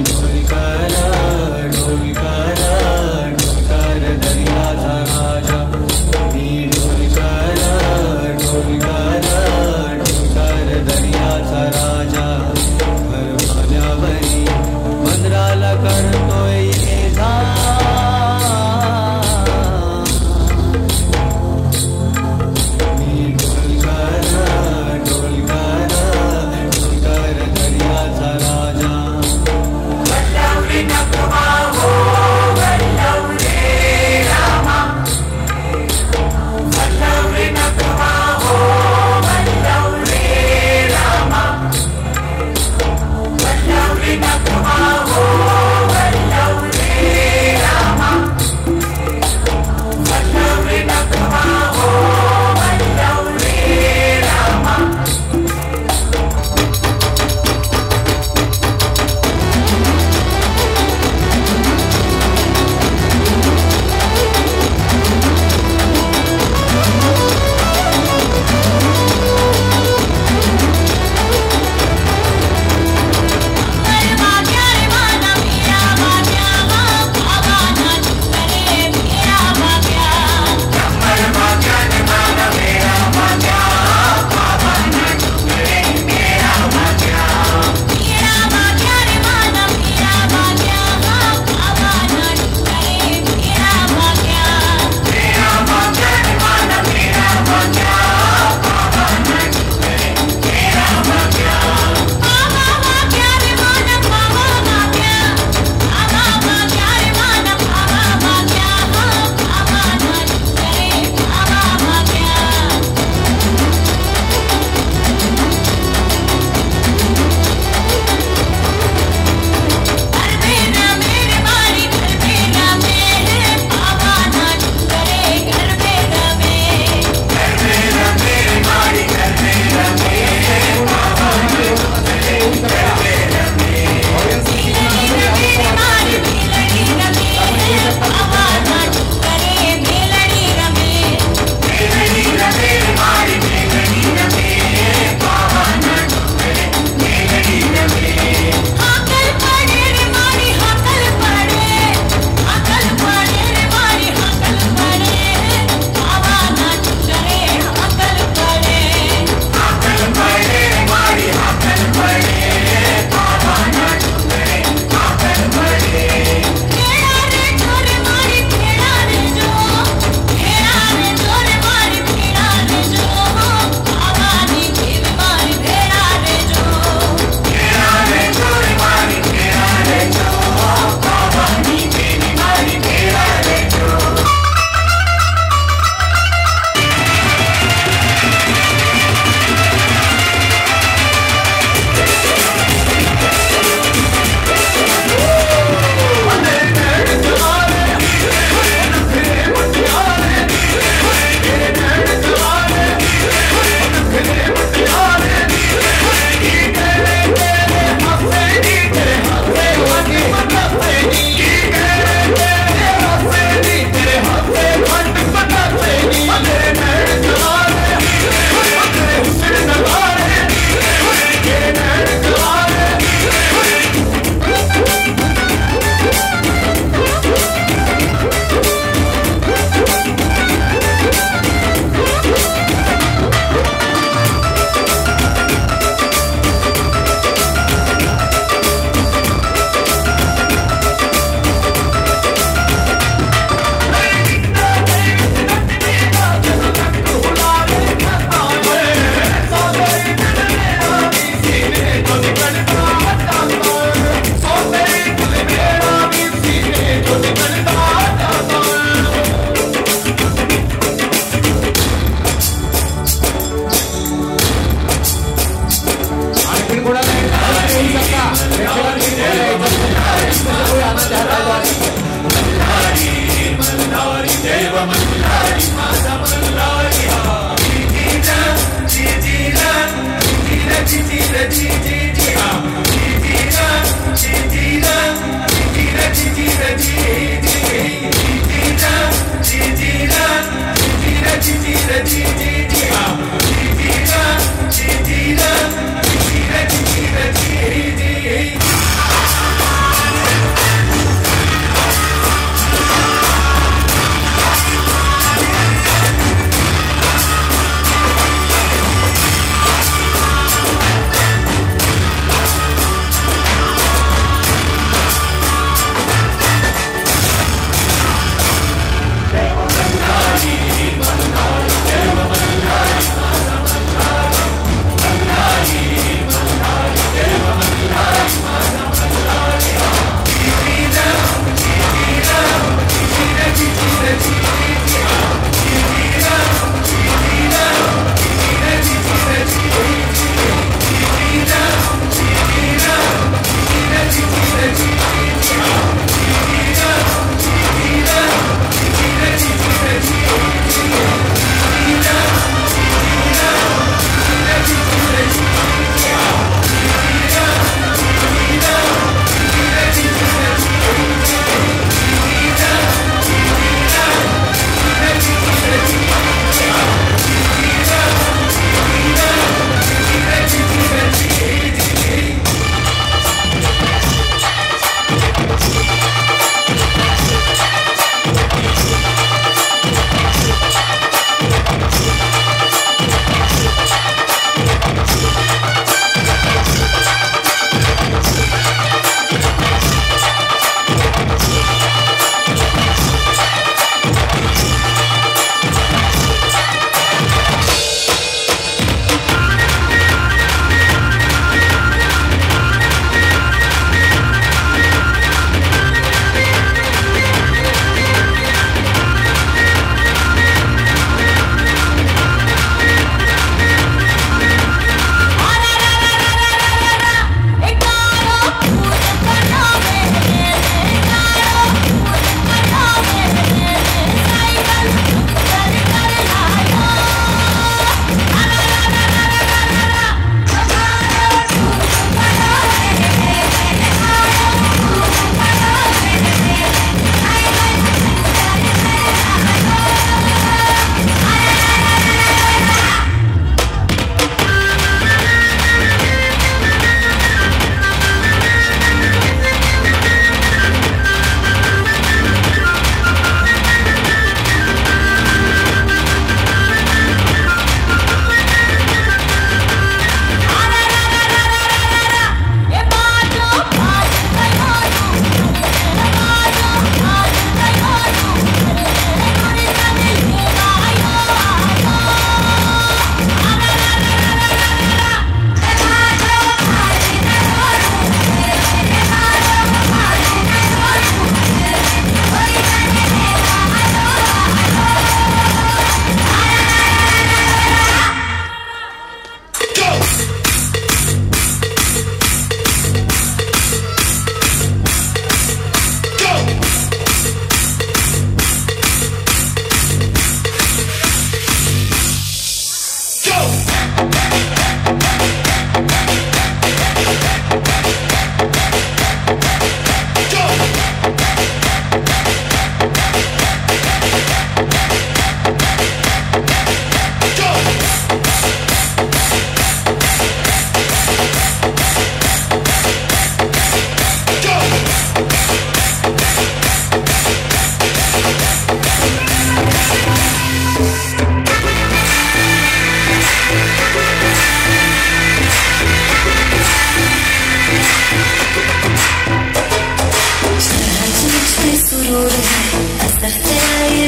ढोलकारा ढोलकारा ढोलकार दरिया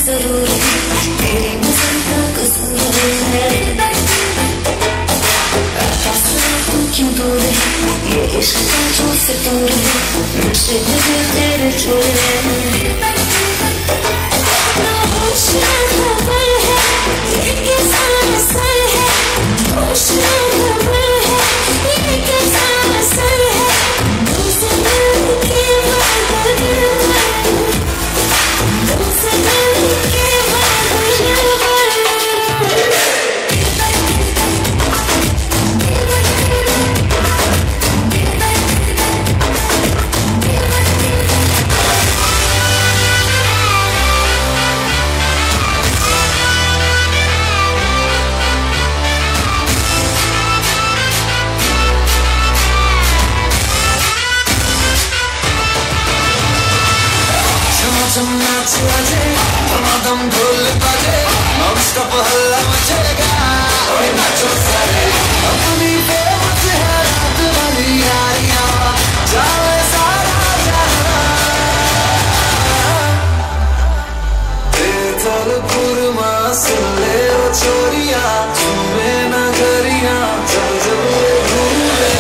जरूरी तेरी नजर का कसूर है तू क्यों दूर है ये इश्क का जो से दूर है नशे में तेरे छोड़े होश में खबर है ये कैसा असर है होश में खबर है ये कैसा असर है तुमसे मिलके तुमसे मिलके दम ढोल बजे नॉनस्टॉप हल्ला मचेगा ओए नाचो सारे अपनी बेवस है रात वाली यारियां जाए सारा जहां बेतलपुर मां सुन ले ओ छोरियां तुम्हें नगरियां चल चल घूमे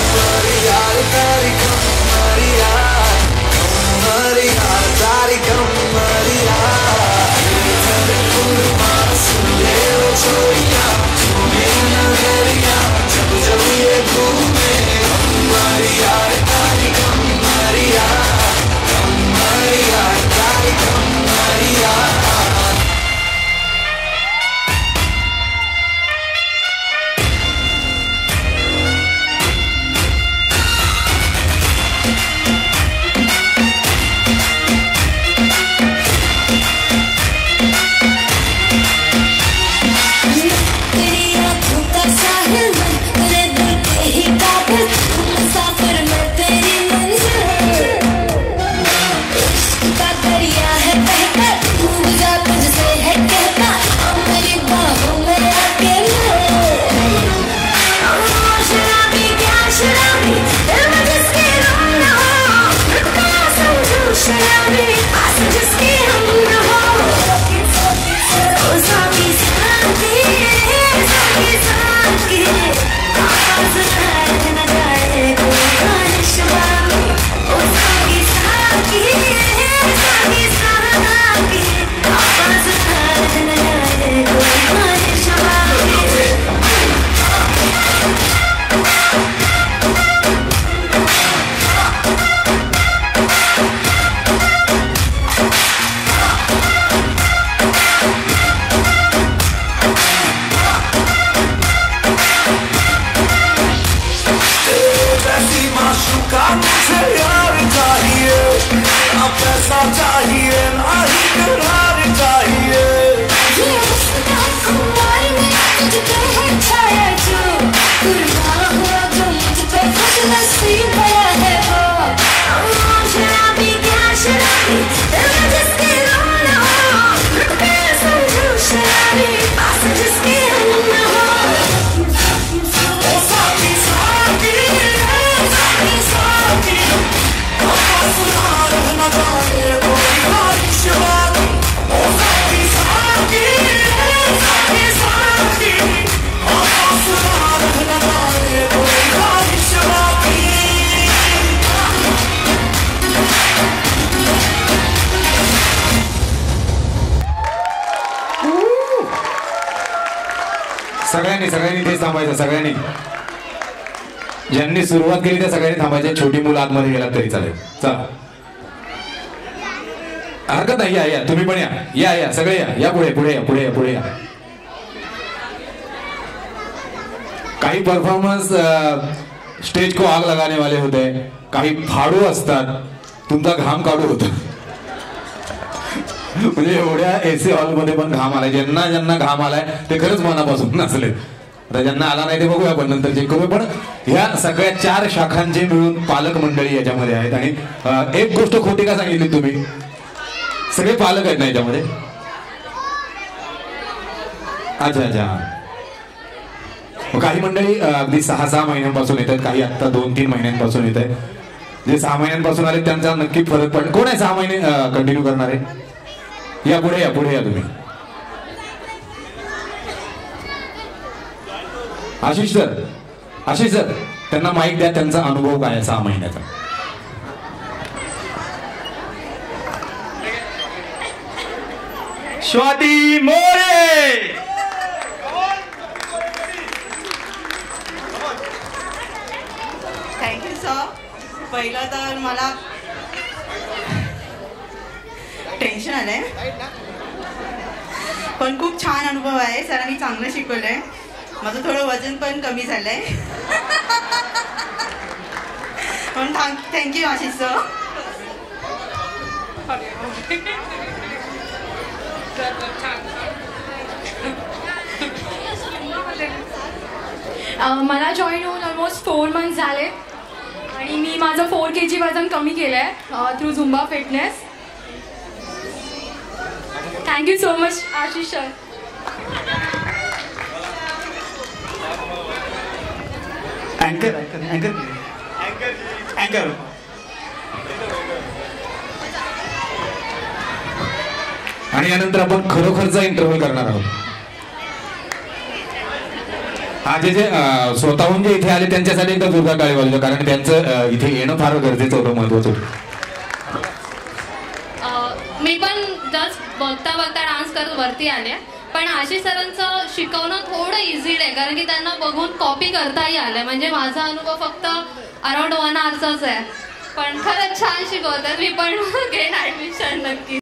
हमारी यार तारी हमारी यार तारी हमारी यार छोड़िया तुम्हें नगरिया जब जब ये घूमे हमारी यार तारी हमारी यार तारी हमारी यार सगळ्यांनी तेच थांबायचं सगळ्यांनी ज्यांनी सुरुवात केली त्या सगळ्यांनी थांबायचे छोटी मुलं आतमध्ये गेलात तरी चालेल चला हरकत नाही या तुम्ही पण या सगळे या पुढे या काही परफॉर्मन्स स्टेज को आग लगाने वाले होते काही फाडू असतात तुमचा घाम काढू होतो म्हणजे एवढ्या एसी हॉल मध्ये पण घाम आलाय ज्यांना घाम आलाय ते खरंच मनापासून नसले आता ज्यांना आला नाही ते बघूया आपण नंतर चेक करूया पण ह्या सगळ्या 4 शाखांचे मिळून पालक मंडळी याच्यामध्ये आहेत आणि एक गोष्ट खोटी का सांगितली तुम्ही सगळे पालक आहेत ना याच्यामध्ये अच्छा काही मंडळी अगदी 6-6 महिन्यांपासून येत आहेत काही आता 2-3 महिन्यांपासून येत आहेत जे 6 महिन्यांपासून आले त्यांचा नक्की फरक पडेल कोण आहे 6 महिने कंटिन्यू करणारे या पुढे या तुम्ही. आशिष सर त्यांना माईक द्या. त्यांचा अनुभव काय 6 महिन्याचा. स्वाती मोरे. Thank you sir. पहिलं तर मला टेन्शन आलंय, पण खूप छान अनुभव आहे. सरांनी चांगलं शिकवलंय. माझं थोडं वजन पण कमी झालंय. पण थँक्यू आशिष सर. मला जॉईन होऊन ऑलमोस्ट 4 मंथ्स झाले आणि मी माझं 4 kg वजन कमी केलं आहे through zumba fitness. Thank you so much Ashish sir. अँकर. आणि यानंतर आपण खरोखरचा इंटरव्ह्यू करणार आहोत. हा जे स्वतःहून जे इथे आले त्यांच्यासाठी एकदा जोरदार टाळी वाजवा, कारण त्यांचं इथे येणं फार गरजेचं होतं, महत्वाचं होतं. मी पण जस्ट बघता डान्स करत वरती आले, पण आशिष सरांचं शिकवणं थोडं इझी आहे कारण की त्यांना बघून कॉपी करताही आलं. म्हणजे माझा अनुभव फक्त अराउंड 1 hourचाच आहे, पण खरंच छान शिकवतात. मी पण घेईन ॲडमिशन नक्की.